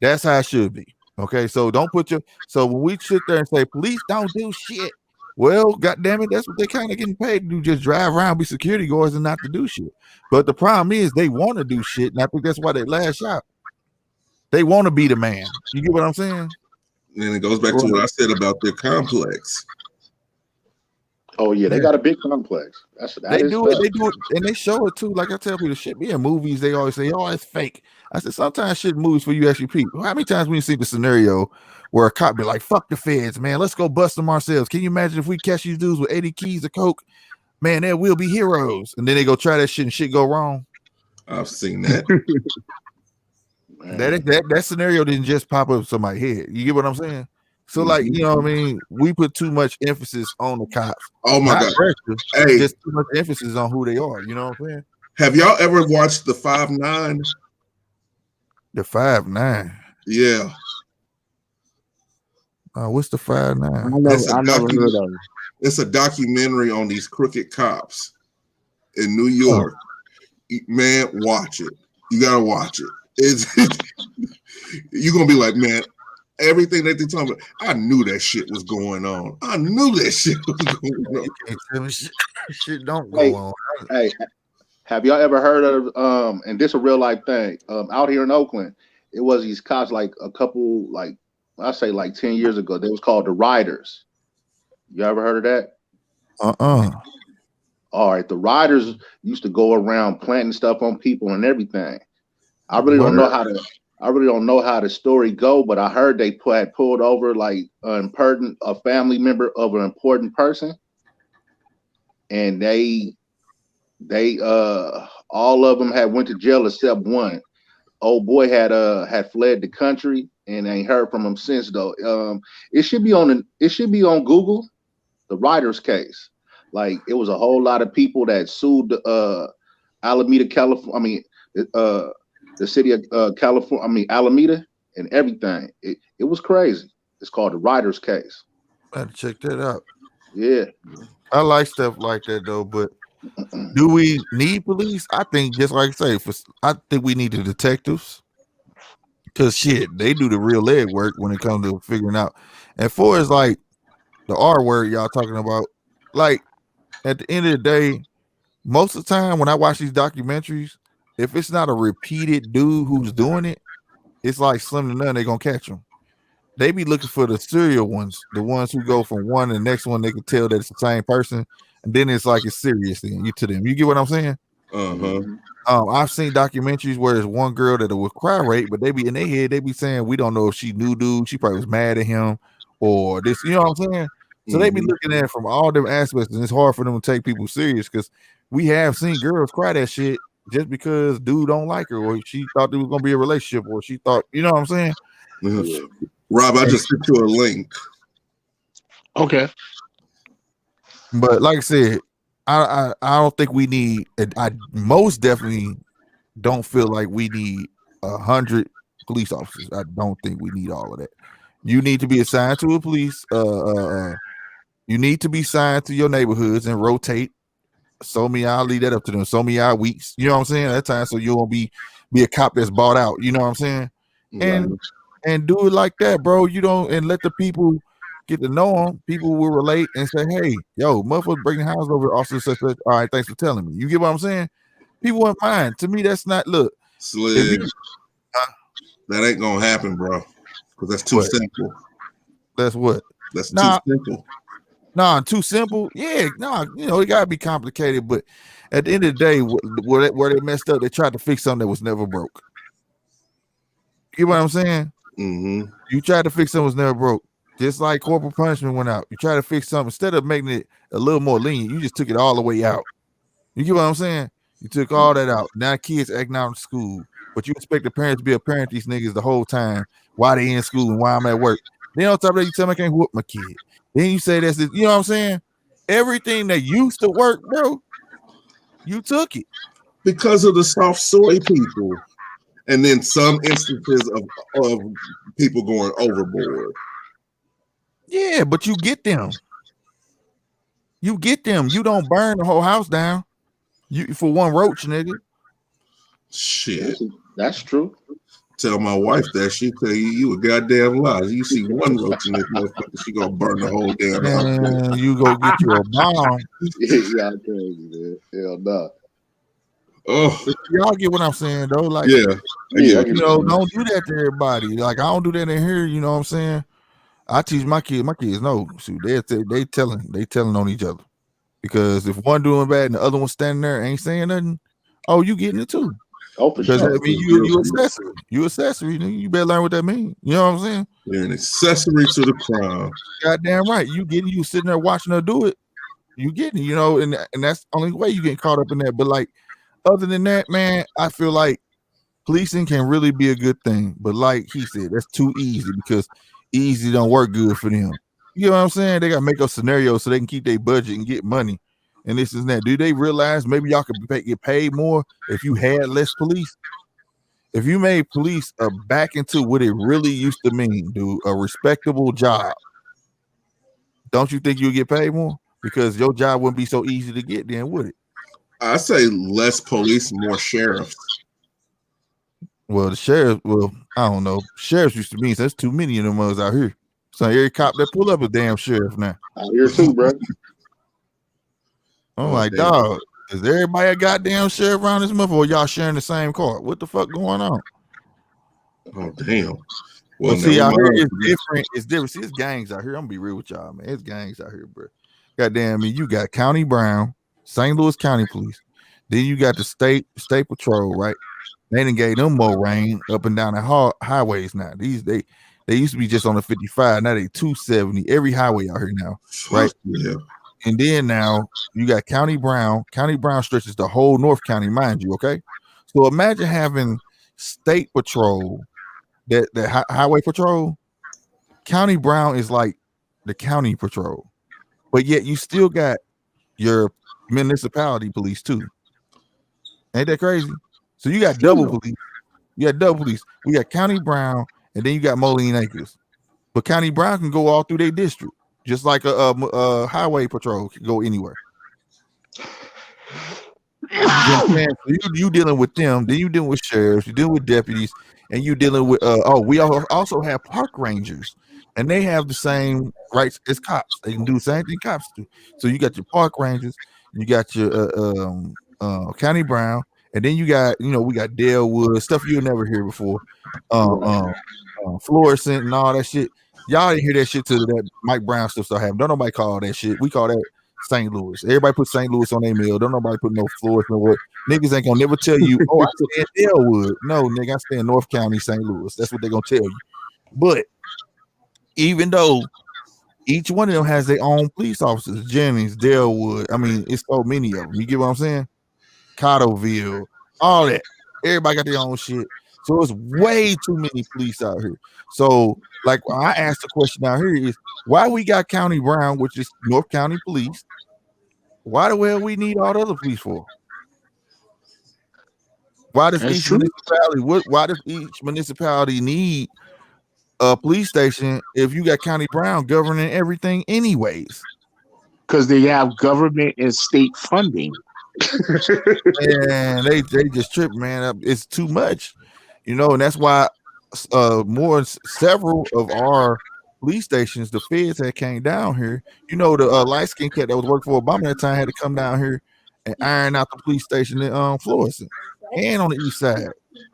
That's how it should be. Okay, so don't put so when we sit there and say police don't do shit, well, goddamn it, that's what they kind of getting paid to do, just drive around, be security guards and not to do shit. But the problem is they want to do shit, and I think that's why they lash out. They want to be the man. You get what I'm saying? And it goes back to what I said about their complex. Oh yeah, they got a big complex. They do it, and they show it too. Like I tell people, shit be in movies. They always say, "Oh, it's fake." I said, sometimes shit movies for you actually peep. How many times we see the scenario where a cop be like, "Fuck the feds, man. Let's go bust them ourselves." Can you imagine if we catch these dudes with 80 keys of coke? Man, there will be heroes. And then they go try that shit and shit go wrong. I've seen that. that scenario didn't just pop up in somebody's head. You get what I'm saying? So, like, you know what I mean? We put too much emphasis on the cops. Oh, my God. Hey. Just too much emphasis on who they are. You know what I'm saying? Have y'all ever watched the 5'9"? The 5'9"? Yeah. What's the 5'9"? I never heard of it. It's a documentary on these crooked cops in New York. Man, watch it. You got to watch it. You're going to be like, man, everything that they're talking about, I knew that shit was going on. I knew that shit was going on. You can't tell me shit don't go on. Hey, have y'all ever heard of and this a real life thing? Out here in Oakland, it was these cops like a couple, like I say like 10 years ago. They was called the Riders. You ever heard of that? all right, the riders used to go around planting stuff on people and everything. I really don't know how the story go, but I heard they had pulled over like a family member of an important person, and they all of them had went to jail except one. Old boy had fled the country and ain't heard from him since though. It should be on Google, the Riders case. Like it was a whole lot of people that sued Alameda, California. I mean, the city of California. I mean, Alameda and everything. It was crazy. It's called the Riders case. I had to check that out. Yeah, I like stuff like that though, but do we need police? I think just like I say, I think we need the detectives because shit, they do the real leg work when it comes to figuring out. And for as like the R word y'all talking about, like at the end of the day, most of the time when I watch these documentaries, if it's not a repeated dude who's doing it, it's like slim to none they gonna catch them. They be looking for the serial ones, the ones who go from one to the next one. They can tell that it's the same person, and then it's like it's serious. Then to them, you get what I'm saying? I've seen documentaries where there's one girl that will cry rate, but they be in their head, they be saying we don't know if she knew dude, she probably was mad at him, or this. You know what I'm saying? So they be looking at it from all different aspects, and it's hard for them to take people serious because we have seen girls cry that shit just because dude don't like her, or she thought there was gonna be a relationship, or she thought, you know what I'm saying? Rob, I just sent you a link. Okay. But like I said, I don't think we need. I most definitely don't feel like we need 100 police officers. I don't think we need all of that. You need to be assigned to a police. You need to be assigned to your neighborhoods and rotate. So me, I'll leave that up to them. So me, our weeks. You know what I'm saying? That time, so you won't be a cop that's bought out. You know what I'm saying? And do it like that, bro. You don't, and let the people get to know them. People will relate and say, "Hey, yo, motherfucker, bring the house over." Also, such. All right, thanks for telling me. You get what I'm saying? People won't mind. To me, that's not. Look, Slim, that ain't gonna happen, bro. Because that's too simple. That's what. That's too simple. Nah, too simple. Yeah, you know, it gotta be complicated. But at the end of the day, where they messed up, they tried to fix something that was never broke. You get what I'm saying? You tried to fix something that was never broke. Just like corporal punishment went out. You try to fix something instead of making it a little more lenient, you just took it all the way out. You get what I'm saying? You took all that out. Now kids acting out in school, but you expect the parents to be a parent these niggas the whole time while they in school and while I'm at work. Then on top of that, you tell me I can't whoop my kid. Then you say that's it. You know what I'm saying? Everything that used to work, bro, you took it because of the soft soy people, and then some instances of people going overboard. Yeah, but you get them. You get them. You don't burn the whole house down. You for one roach, nigga. Shit, that's true. Tell my wife that, she tell you a goddamn lie. You see one roach in this motherfucker, she gonna burn the whole damn house. You go get you a bomb. Yeah, crazy, man. Hell no. Oh, y'all get what I'm saying though. Like, yeah, you know, don't do that to everybody. Like, I don't do that in here. You know what I'm saying? I teach my kids. My kids know. Shoot, they telling on each other. Because if one doing bad and the other one standing there ain't saying nothing, oh, you getting it too. Oh, for sure. I mean, you accessory. You accessory. You better learn what that means. You know what I'm saying? You're an accessory to the crime. Goddamn right. You sitting there watching her do it. You getting it, you know, and that's the only way you get caught up in that. But like, other than that, man, I feel like policing can really be a good thing. But like he said, that's too easy because easy don't work good for them. You know what I'm saying? They got to make up scenarios so they can keep their budget and get money. And this and that. Do they realize maybe y'all could get paid more if you had less police? If you made police back into what it really used to mean, dude, a respectable job, don't you think you'll get paid more? Because your job wouldn't be so easy to get then, would it? I say less police, more sheriffs. Well, the sheriff, I don't know. Sheriffs used to mean there's too many of them others out here. So every cop that pull up a damn sheriff now. Out here too, bro. I'm like, dog, is everybody a goddamn sheriff around this motherfucker, or y'all sharing the same car? What the fuck going on? Oh, damn. Well, see, out here it's different. It's different. See, it's gangs out here. I'm gonna be real with y'all, man. It's gangs out here, bro. Goddamn, I mean, you got County Brown, St. Louis County Police. Then you got the state patrol, right? They done gave them more rain up and down the highways now. They used to be just on the 55. Now they 270 every highway out here now, right? Yeah. And then now you got County Brown. County Brown stretches the whole North County, mind you. Okay, so imagine having state patrol, that highway patrol. County Brown is like the county patrol, but yet you still got your municipality police too. Ain't that crazy? So you got double police. You got double police. We got County Brown, and then you got Moline Acres. But County Brown can go all through their district, just like a highway patrol can go anywhere. You dealing with them, then you dealing with sheriffs, you dealing with deputies, and you dealing with we also have park rangers, and they have the same rights as cops. They can do the same thing cops do. So you got your park rangers, you got your County Brown, and then you got, we got Dalewood, stuff you'll never hear before, fluorescent and all that shit. Y'all didn't hear that shit till that Mike Brown stuff started happening. Don't nobody call that shit. We call that St. Louis. Everybody put St. Louis on their mail. Don't nobody put no fluorescent. What niggas ain't gonna never tell you, oh, I stay in Dalewood. No, nigga, I stay in North County, St. Louis. That's what they're gonna tell you. But even though each one of them has their own police officers, Jennings, Dalewood, I mean, it's so many of them. You get what I'm saying? Cottleville, all that. Everybody got their own shit. So it's way too many police out here. So, like, I asked the question out here is, why we got County Brown, which is North County Police? Why the hell we need all the other police for? Why does each municipality need a police station if you got County Brown governing everything anyways? Because they have government and state funding. And they just trip, man. It's too much, and that's why several of our police stations, the feds that came down here, the light skinned cat that was working for Obama that time had to come down here and iron out the police station in Florissant and on the east side.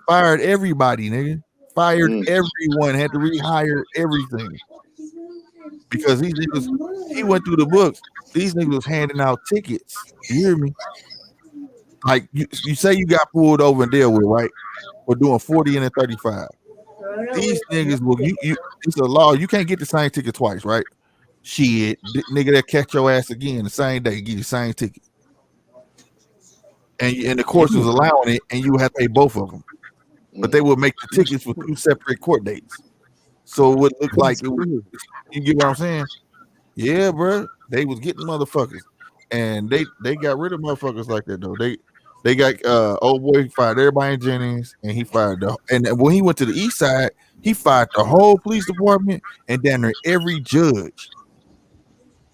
Fired everybody, nigga. Fired everyone, had to rehire everything. Because these niggas, he went through the books. These niggas was handing out tickets. You hear me? Like you say you got pulled over in Dalewood, right? For doing 40 and a 35. These niggas will it's a law. You can't get the same ticket twice, right? Shit, nigga that catch your ass again the same day, give you the same ticket. And the courts was allowing it, and you have to pay both of them. But they would make the tickets for 2 separate court dates. So it would look like you get what I'm saying? Yeah, bro. They was getting motherfuckers. And they got rid of motherfuckers like that though. They got old boy fired everybody in Jennings, and he fired and when he went to the east side, he fired the whole police department and down there every judge.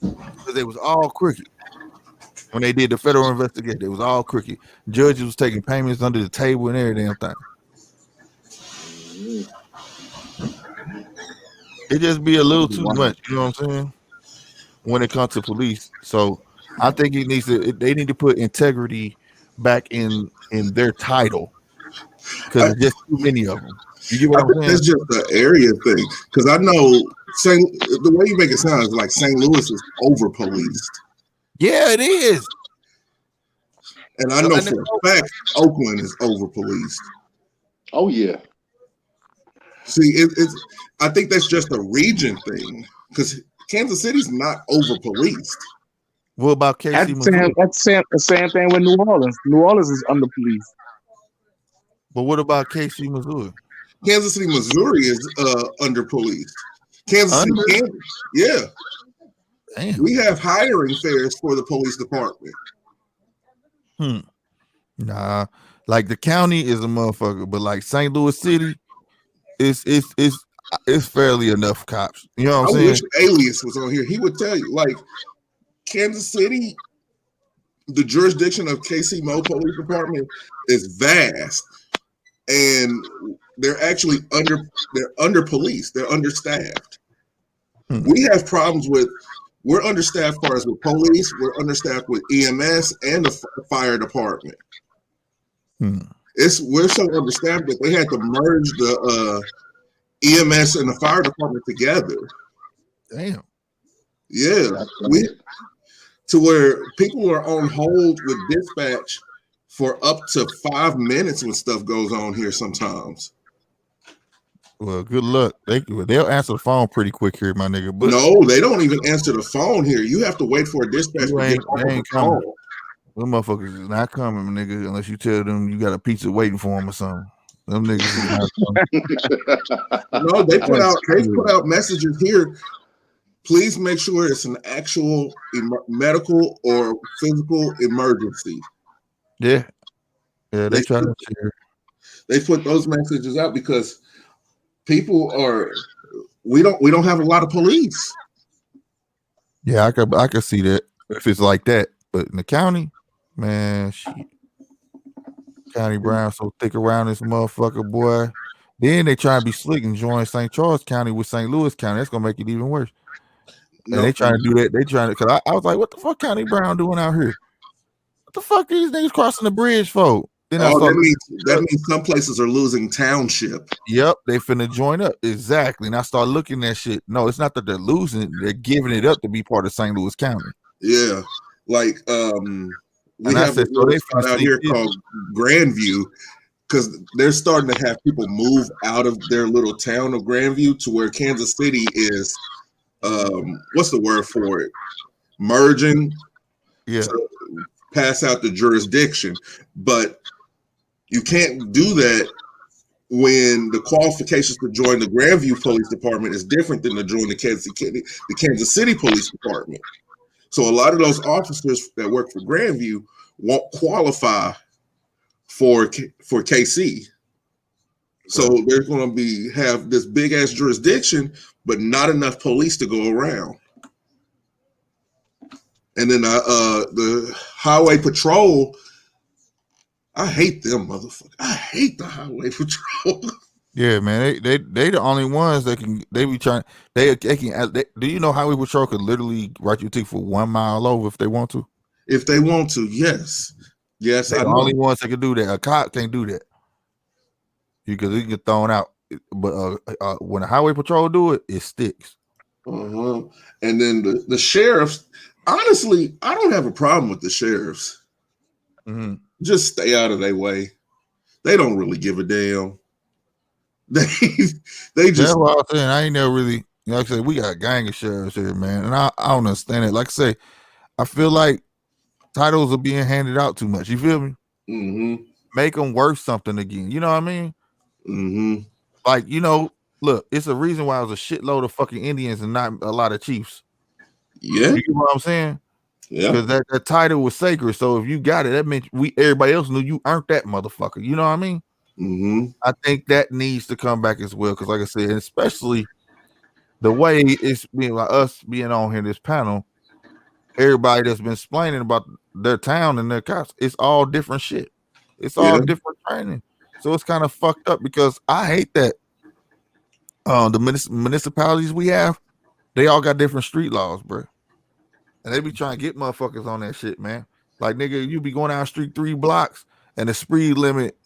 Because they was all crooked. When they did the federal investigation, it was all crooked. Judges was taking payments under the table and every damn thing. It just be a little too much, you know what I'm saying? When it comes to police. So I think they need to put integrity back in their title, because there's just too many of them. You get what I'm saying? It's just the area thing, because I know the way you make it sound is like St. Louis is over policed. Yeah, it is. And I know for a fact Oakland is over policed. Oh yeah. See, I think that's just a region thing, because Kansas City's not over policed. What about KC? That's the same thing with New Orleans. New Orleans is under police. But what about KC, Missouri? Kansas City, Missouri is under police. Kansas City, Kansas. Yeah. Damn. We have hiring fairs for the police department. Nah, like the county is a motherfucker, but like St. Louis City, it's fairly enough cops. You know what I'm saying? I wish Alias was on here. He would tell you, like, Kansas City, the jurisdiction of KC Mo Police Department is vast, and they're actually under police. They're understaffed. We have problems with. We're understaffed as far as with police. We're understaffed with EMS and the fire department. We're so understaffed that they had to merge the EMS and the fire department together. Damn. Yeah. to where people are on hold with dispatch for up to 5 minutes when stuff goes on here sometimes. Well, good luck. They'll answer the phone pretty quick here, my nigga. But no, they don't even answer the phone here. You have to wait for a dispatch to get off the phone. Them motherfuckers is not coming, nigga, unless you tell them you got a pizza waiting for them or something. Them niggas is not coming. No, they put out messages here. Please make sure it's an actual medical or physical emergency. Yeah, they try to share. They put those messages out because people we don't have a lot of police. Yeah, I could see that if it's like that, but in the county, man, shit. County Brown so thick around this motherfucker, boy. Then they try to be slick and join St. Charles County with St. Louis County. That's gonna make it even worse. And they trying to do that. They trying to, because I was like, what the fuck County Brown doing out here? What the fuck these niggas crossing the bridge for? Then that means some places are losing township. Yep, they finna join up. Exactly. And I start looking at shit. No, it's not that they're losing, they're giving it up to be part of St. Louis County. Yeah. Like we have a spot out here called Grandview, because they're starting to have people move out of their little town of Grandview to where Kansas City is what's the word for it? Merging. Yeah. To pass out the jurisdiction. But you can't do that when the qualifications to join the Grandview Police Department is different than to join the Kansas City Police Department. So a lot of those officers that work for Grandview won't qualify for KC. So they're going to have this big ass jurisdiction, but not enough police to go around. And then the highway patrol, I hate them motherfuckers. I hate the highway patrol. Yeah, man, they the only ones that can. They be trying. They can. Do you know highway patrol could literally write you a ticket for 1 mile over if they want to? If they want to, yes. They're the only ones that can do that. A cop can't do that. He can get thrown out. But when a highway patrol do it, it sticks. And then the sheriffs. Honestly, I don't have a problem with the sheriffs. Mm-hmm. Just stay out of their way. They don't really give a damn. They just. That's what I was saying. I ain't never really. Like I said, we got a gang of sheriffs here, man, and I don't understand it. Like I say, I feel like titles are being handed out too much. You feel me? Mm-hmm. Make them worth something again. You know what I mean? Mm-hmm. Like, look, it's a reason why it was a shitload of fucking Indians and not a lot of chiefs. Yeah, you know what I'm saying? Yeah, because that title was sacred. So if you got it, that meant everybody else knew you earned that motherfucker. You know what I mean? Mm-hmm. I think that needs to come back as well. Because like I said, especially the way it's being like us being on here this panel, everybody that's been explaining about their town and their cops, it's all different shit. It's all different training. So it's kind of fucked up because I hate that the municipalities we have, they all got different street laws, bro. And they be trying to get motherfuckers on that shit, man. Like, nigga, you be going down the street 3 blocks and the speed limit,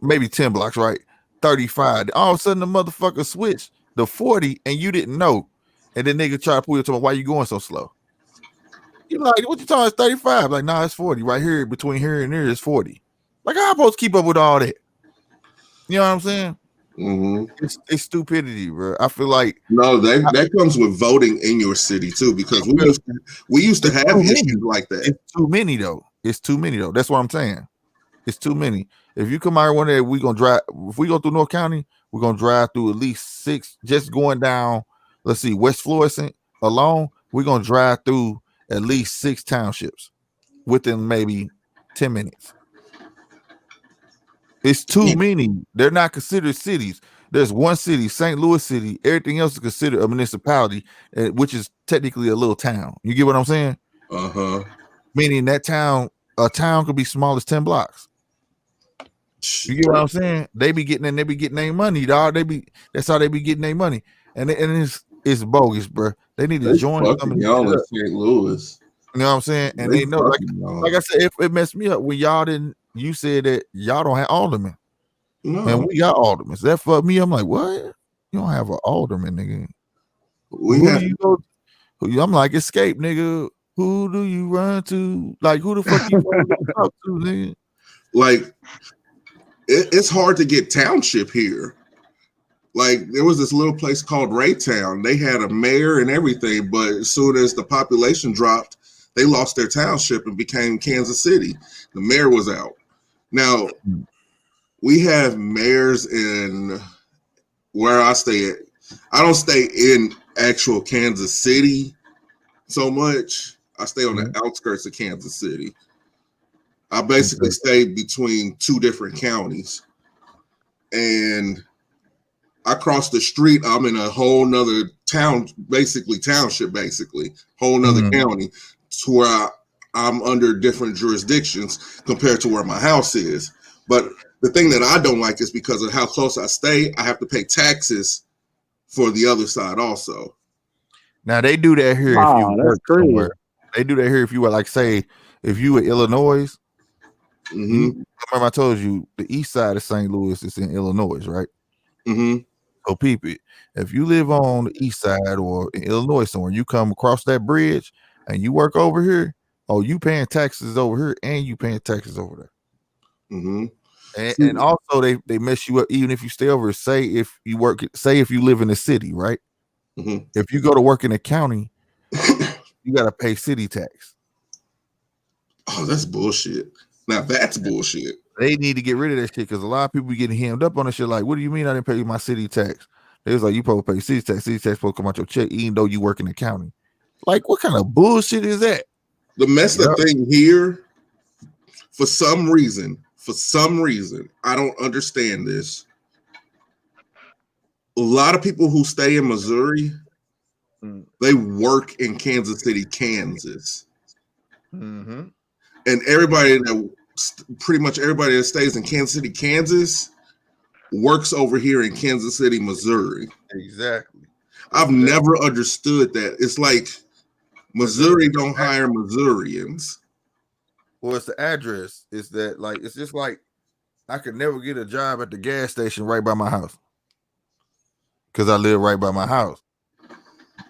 maybe 10 blocks, right? 35. All of a sudden, the motherfucker switched to 40 and you didn't know. And then nigga try to pull you to why you going so slow? You like, what you talking? It's 35. Like, nah, it's 40. Right here, between here and there is 40. Like, how am I supposed to keep up with all that? You know what I'm saying? Mm-hmm. It's stupidity, bro. I feel like that comes with voting in your city too, because we used to have issues like that. It's too many though. That's what I'm saying. It's too many. If you come out one day, we gonna drive. If we go through North County, we're gonna drive through at least 6. Just going down, let's see, West Florissant alone, we're gonna drive through at least 6 townships within maybe 10 minutes. It's too many. They're not considered cities. There's one city, St. Louis City. Everything else is considered a municipality, which is technically a little town. You get what I'm saying? Uh-huh. Meaning a town could be small as 10 blocks. You get what I'm saying? They be getting their money, dog. That's how they be getting their money. And it's bogus, bro. They need to join some of y'all in St. Louis. You know what I'm saying? And they know, like I said, it messed me up when y'all didn't. You said that y'all don't have aldermen. No. And we got aldermen. So that fucked me. I'm like, what? You don't have an alderman, nigga. I'm like, escape, nigga. Who do you run to? Like, who the fuck you want to talk to, nigga? Like, it's hard to get township here. Like, there was this little place called Raytown. They had a mayor and everything, but as soon as the population dropped, they lost their township and became Kansas City. The mayor was out. Now, we have mayors in where I stay at. I don't stay in actual Kansas City so much. I stay on the outskirts of Kansas City. I basically stay between two different counties. And I cross the street, I'm in a whole nother town, basically township, whole nother county, to where I'm under different jurisdictions compared to where my house is. But the thing that I don't like is because of how close I stay, I have to pay taxes for the other side also. Now they do that here if you work somewhere. They do that here if you were, like, say, if you were Illinois. Remember I told you the east side of St. Louis is in Illinois, right? So peep it. If you live on the east side or in Illinois somewhere, you come across that bridge and you work over here, you paying taxes over here and you paying taxes over there. And also they mess you up even if you stay over. Say if you live in the city, right? If you go to work in the county, you gotta pay city tax. Oh, that's bullshit. Now that's bullshit. They need to get rid of that shit because a lot of people getting hemmed up on this shit. Like, what do you mean I didn't pay my city tax? They was like, you probably pay city tax. City tax supposed to come out your check, even though you work in the county. Like, what kind of bullshit is that? The messed up thing here, for some reason, I don't understand this. A lot of people who stay in Missouri, they work in Kansas City, Kansas. And pretty much everybody that stays in Kansas City, Kansas, works over here in Kansas City, Missouri. Exactly. I've never understood that. It's like Missouri don't hire Missourians. Well, it's the address. It's that, like, it's just like I could never get a job at the gas station right by my house because I live right by my house.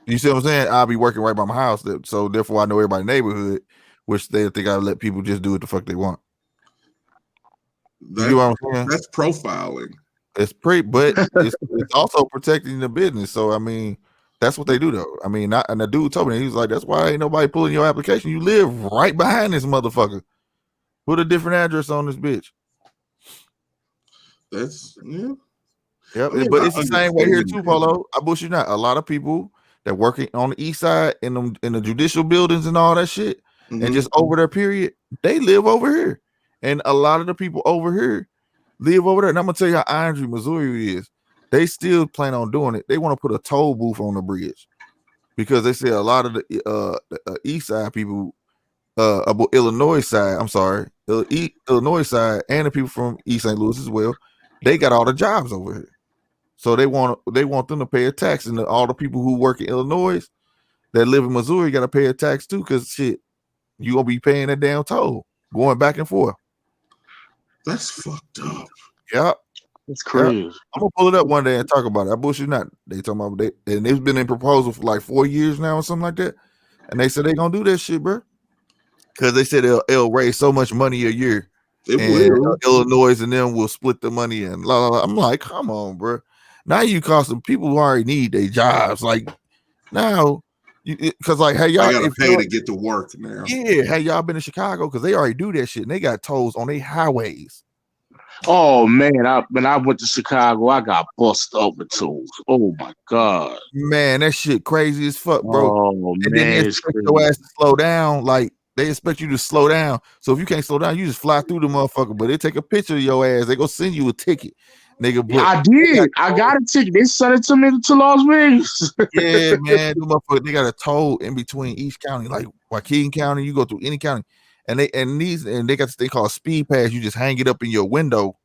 You see what I'm saying? I'll be working right by my house, so therefore I know everybody's neighborhood, which they think I let people just do what the fuck they want. You know what I'm saying? That's profiling. It's but it's also protecting the business. So I mean, that's what they do though. I mean, and the dude told me, he was like, "That's why ain't nobody pulling your application. You live right behind this motherfucker. Put a different address on this bitch." That's Yep. I mean, but it's the same way here too, Polo. I bullshit not. A lot of people that working on the east side in the judicial buildings and all that shit, and just over there, period, they live over here. And a lot of the people over here live over there. And I'm gonna tell you how Andre, Missouri is. They still plan on doing it. They want to put a toll booth on the bridge because they say a lot of the east side people, Illinois side, I'm sorry, Illinois side, and the people from East St. Louis as well, they got all the jobs over here. So they want them to pay a tax, and all the people who work in Illinois that live in Missouri got to pay a tax too, because shit, you gonna be paying that damn toll going back and forth. That's fucked up. Yep. It's crazy. Yep. I'm gonna pull it up one day and talk about it. I bullshit not. They talking about and it's been in proposal for like 4 years now or something like that. And they said they gonna do that shit, bro. Because they said it'll raise so much money a year. Illinois and them will split the money and la la la. I'm like, come on, bro. Now you costing people who already need their jobs. Like now, because like, hey, y'all gotta pay to get to work now. Yeah, hey, y'all been in Chicago because they already do that shit and they got tolls on their highways. Oh man, when I went to Chicago, I got bust up with tools. Oh my god, man, that shit crazy as fuck, bro. Oh and man, then they expect your ass to slow down. Like they expect you to slow down. So if you can't slow down, you just fly through the motherfucker. But they take a picture of your ass. They go send you a ticket, nigga. But I did. I got a ticket. They sent it to me to Las Vegas. Yeah, man, the motherfucker. They got a toll in between each county, like Waukegan County. You go through any county, and they got this thing called speed pass. You just hang it up in your window.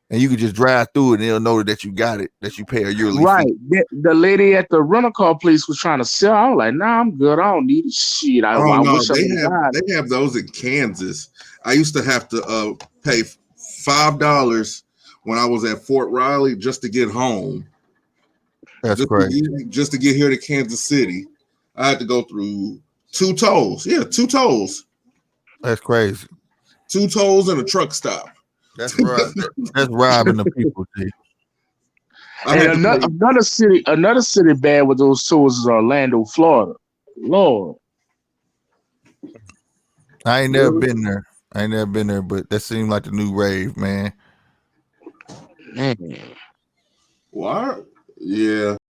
And you can just drive through it and they'll know that you got it, that you pay a yearly fee. The lady at the rental car place was trying to sell. I was like, nah, I'm good. I don't need shit. They have those in Kansas. I used to have to pay $5 when I was at Fort Riley just to get home. That's crazy. Just to get here to Kansas City. I had to go through 2 tolls. Yeah, 2 tolls. That's crazy. 2 tolls and a truck stop. That's right. That's robbing the people. G. And another city bad with those tolls is Orlando, Florida. Lord. I ain't never been there. But that seemed like the new rave, man. What? Yeah.